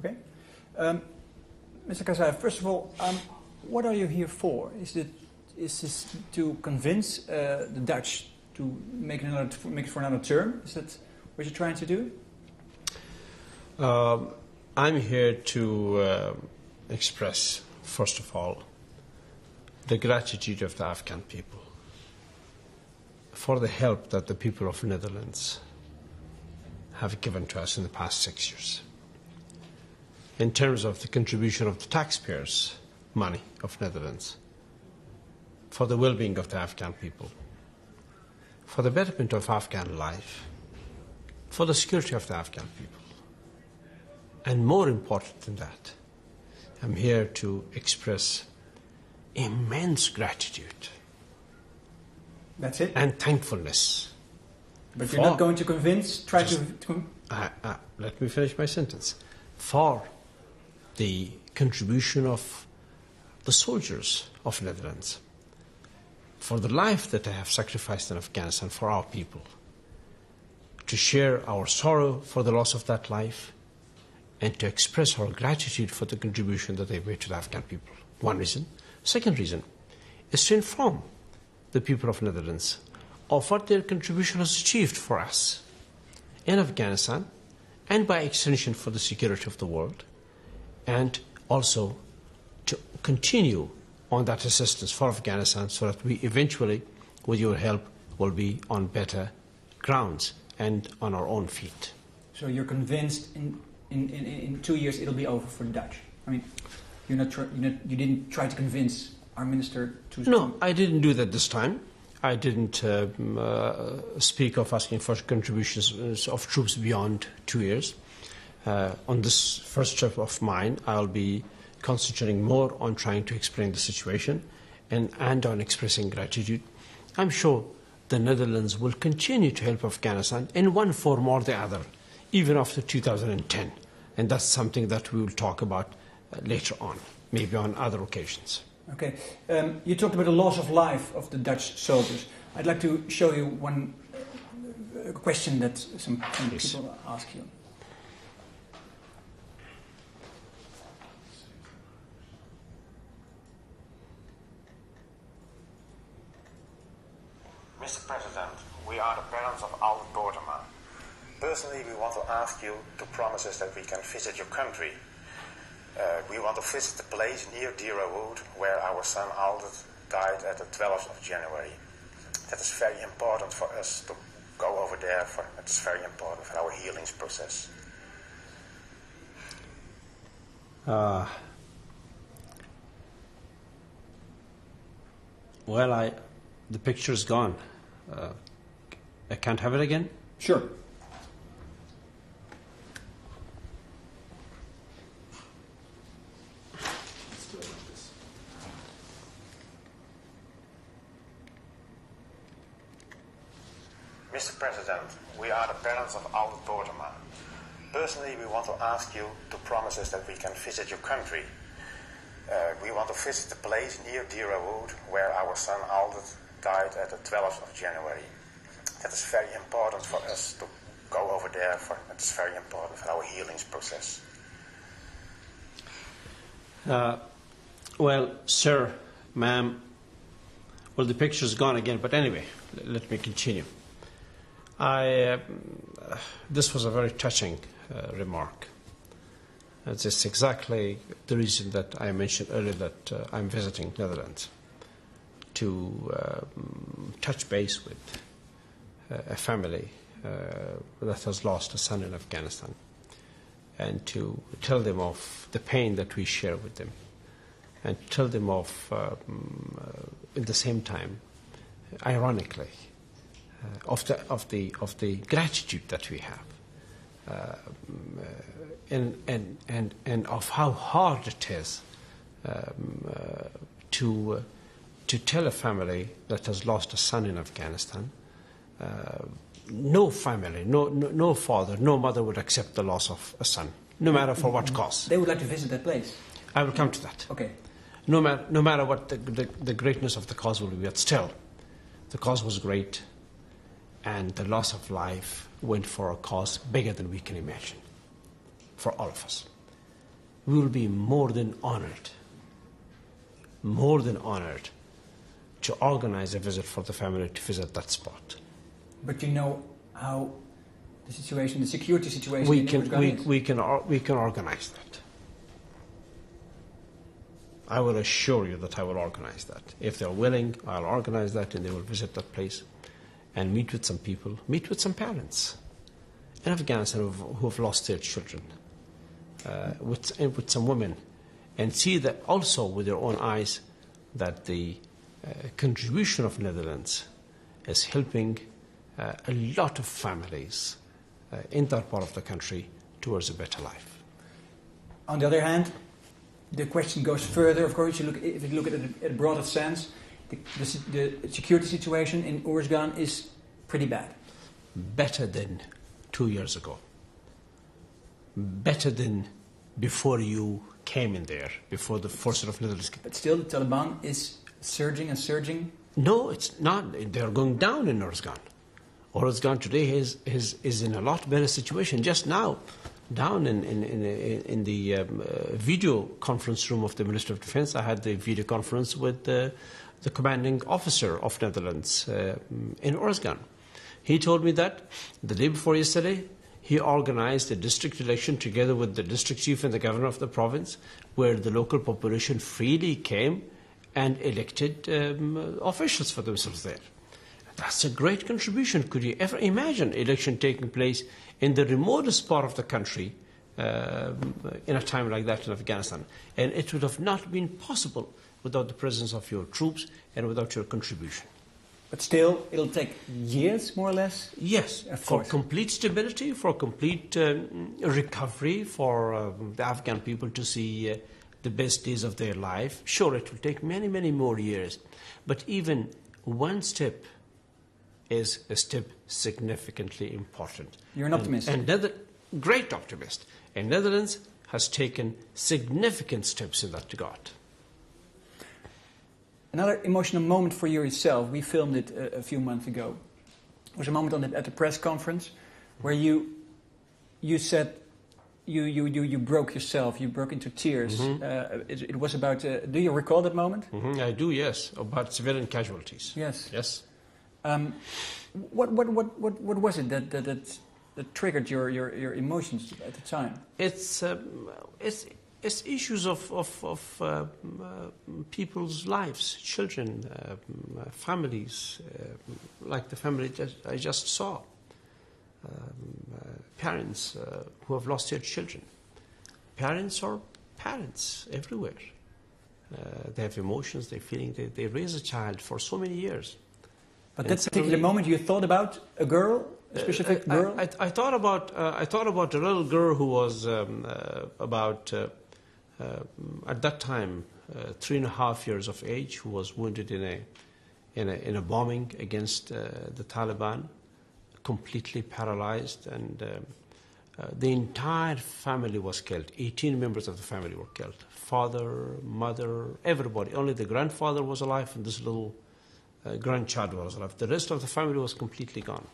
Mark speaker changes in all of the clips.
Speaker 1: Okay. Mr. Karzai, first of all, what are you here for? Is this to convince the Dutch to make it for another term? Is that what you're trying to do?
Speaker 2: I'm here to express, first of all, the gratitude of the Afghan people for the help that the people of the Netherlands have given to us in the past 6 years. In terms of the contribution of the taxpayers' money of Netherlands, for the well-being of the Afghan people, for the betterment of Afghan life, for the security of the Afghan people. And more important than that, I'm here to express immense gratitude.
Speaker 1: That's it?
Speaker 2: And thankfulness.
Speaker 1: But you're not going to convince,
Speaker 2: let me finish my sentence. For the contribution of the soldiers of Netherlands, for the life that they have sacrificed in Afghanistan for our people, to share our sorrow for the loss of that life, and to express our gratitude for the contribution that they made to the Afghan people. One reason. Second reason is to inform the people of Netherlands of what their contribution has achieved for us in Afghanistan, and by extension for the security of the world, and also to continue on that assistance for Afghanistan so that we eventually, with your help, will be on better grounds and on our own feet.
Speaker 1: So you're convinced in 2 years it'll be over for the Dutch? I mean, you didn't try to convince our minister to...
Speaker 2: No, I didn't do that this time. I didn't speak of asking for contributions of troops beyond 2 years. On this first trip of mine, I'll be concentrating more on trying to explain the situation and on expressing gratitude. I'm sure the Netherlands will continue to help Afghanistan in one form or the other, even after 2010. And that's something that we will talk about later on, maybe on other occasions.
Speaker 1: Okay. You talked about the loss of life of the Dutch soldiers. I'd like to show you one question that some people ask you.
Speaker 3: Mr. President, we are the parents of Alle Boortema. Personally, we want to ask you to promise us that we can visit your country. We want to visit the place near Dira Wood where our son Aldert died at the 12th of January. That is very important for us to go over there. It is very important for our healing process.
Speaker 2: Well, the picture's gone. I can't have it again?
Speaker 1: Sure.
Speaker 3: Mr. President, we are the parents of Alle Boortema. Personally, we want to ask you to promise us that we can visit your country. We want to visit the place near Dira Wood where our son Aldert died at the 12th of January. That is very important for us to go over there. It is very important for our healing process.
Speaker 2: Well, sir, ma'am, well, the picture's gone again, but anyway, let me continue. This was a very touching remark. It's exactly the reason that I mentioned earlier that I'm visiting Netherlands, to touch base with a family that has lost a son in Afghanistan, and to tell them of the pain that we share with them, and tell them of, at the same time, ironically, of the gratitude that we have, and of how hard it is to tell a family that has lost a son in Afghanistan. No family, no father, no mother would accept the loss of a son, no matter for what cause.
Speaker 1: They would like to visit that place.
Speaker 2: I will come to that.
Speaker 1: Okay.
Speaker 2: No matter what the greatness of the cause will be, but still, the cause was great, and the loss of life went for a cause bigger than we can imagine, for all of us. we will be more than honored to organize a visit for the family to visit that spot.
Speaker 1: But you know how the security situation in Uruzgan is?
Speaker 2: We can organize that. I will assure you that I will organize that. If they're willing, I'll organize that, and they will visit that place and meet with some people, meet with some parents in Afghanistan who have lost their children, with some women, and see that also with their own eyes that the contribution of Netherlands is helping a lot of families in that part of the country towards a better life.
Speaker 1: On the other hand, the question goes further. Of course, if you look at it in a broader sense, the security situation in Uruzgan is pretty bad.
Speaker 2: Better than 2 years ago. Better than before you came in there, before the forces of Netherlands.
Speaker 1: But still, the Taliban is surging and surging.
Speaker 2: No, it's not. They're going down in Uruzgan. Uruzgan today is in a lot better situation. Just now, down in the video conference room of the Minister of Defense, I had the video conference with the commanding officer of Netherlands in Uruzgan. He told me that the day before yesterday, he organized a district election together with the district chief and the governor of the province, where the local population freely came and elected officials for themselves there. That's a great contribution. Could you ever imagine election taking place in the remotest part of the country in a time like that in Afghanistan? And it would have not been possible without the presence of your troops and without your contribution.
Speaker 1: But still, it'll take years, more or less?
Speaker 2: Yes, for complete stability, for complete recovery, for the Afghan people to see the best days of their life. Sure, it will take many, many more years. But even one step is a step significantly important.
Speaker 1: You're an optimist.
Speaker 2: Great optimist. And Netherlands has taken significant steps in that regard.
Speaker 1: Another emotional moment for you yourself, we filmed it a few months ago, was a moment at the press conference where you said you broke yourself, you broke into tears.
Speaker 2: Mm-hmm.
Speaker 1: It was about, do you recall that moment?
Speaker 2: Mm-hmm. I do, yes, about civilian casualties.
Speaker 1: Yes.
Speaker 2: Yes.
Speaker 1: What was it that triggered your emotions at the time?
Speaker 2: It's issues of people's lives, children, families, like the family that I just saw. Parents who have lost their children. Parents are parents everywhere. They have emotions, they're feeling, they raise a child for so many years.
Speaker 3: But that particular moment you thought about a girl, a specific girl?
Speaker 2: I thought about a little girl who was about at that time 3.5 years of age, who was wounded in a bombing against the Taliban, completely paralyzed, and the entire family was killed. 18 members of the family were killed. Father, mother, everybody. Only the grandfather was alive, and this little grandchild was alive. The rest of the family was completely gone.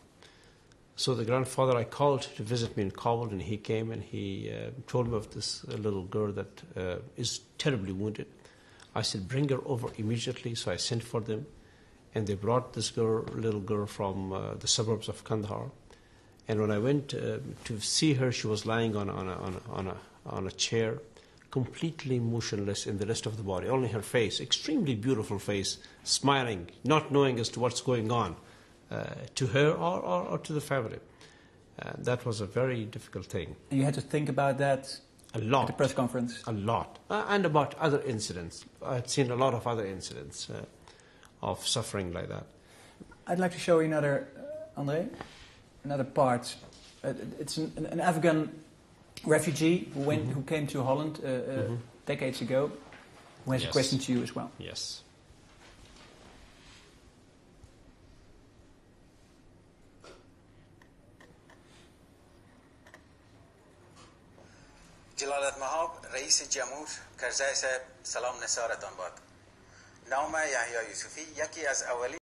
Speaker 2: So the grandfather, I called to visit me in Kabul, and he came and he told me of this little girl that is terribly wounded. I said, bring her over immediately. So I sent for them, and they brought this little girl from the suburbs of Kandahar. And when I went to see her, she was lying on a chair, completely motionless in the rest of the body, only her face, extremely beautiful face, smiling, not knowing as to what's going on to her or to the family. That was a very difficult thing.
Speaker 1: And you had to think about that
Speaker 2: a lot
Speaker 1: at the press conference?
Speaker 2: A lot. And about other incidents. I had seen a lot of other incidents of suffering like that.
Speaker 1: I'd like to show you another, another part. It's an Afghan refugee who came to Holland decades ago, who has a question to you as well.
Speaker 2: Yes.
Speaker 4: جلالت مآب رئیس جمهور کرزی صاحب سلام نثارتان باد. نام یحیی یوسفی یکی از اولین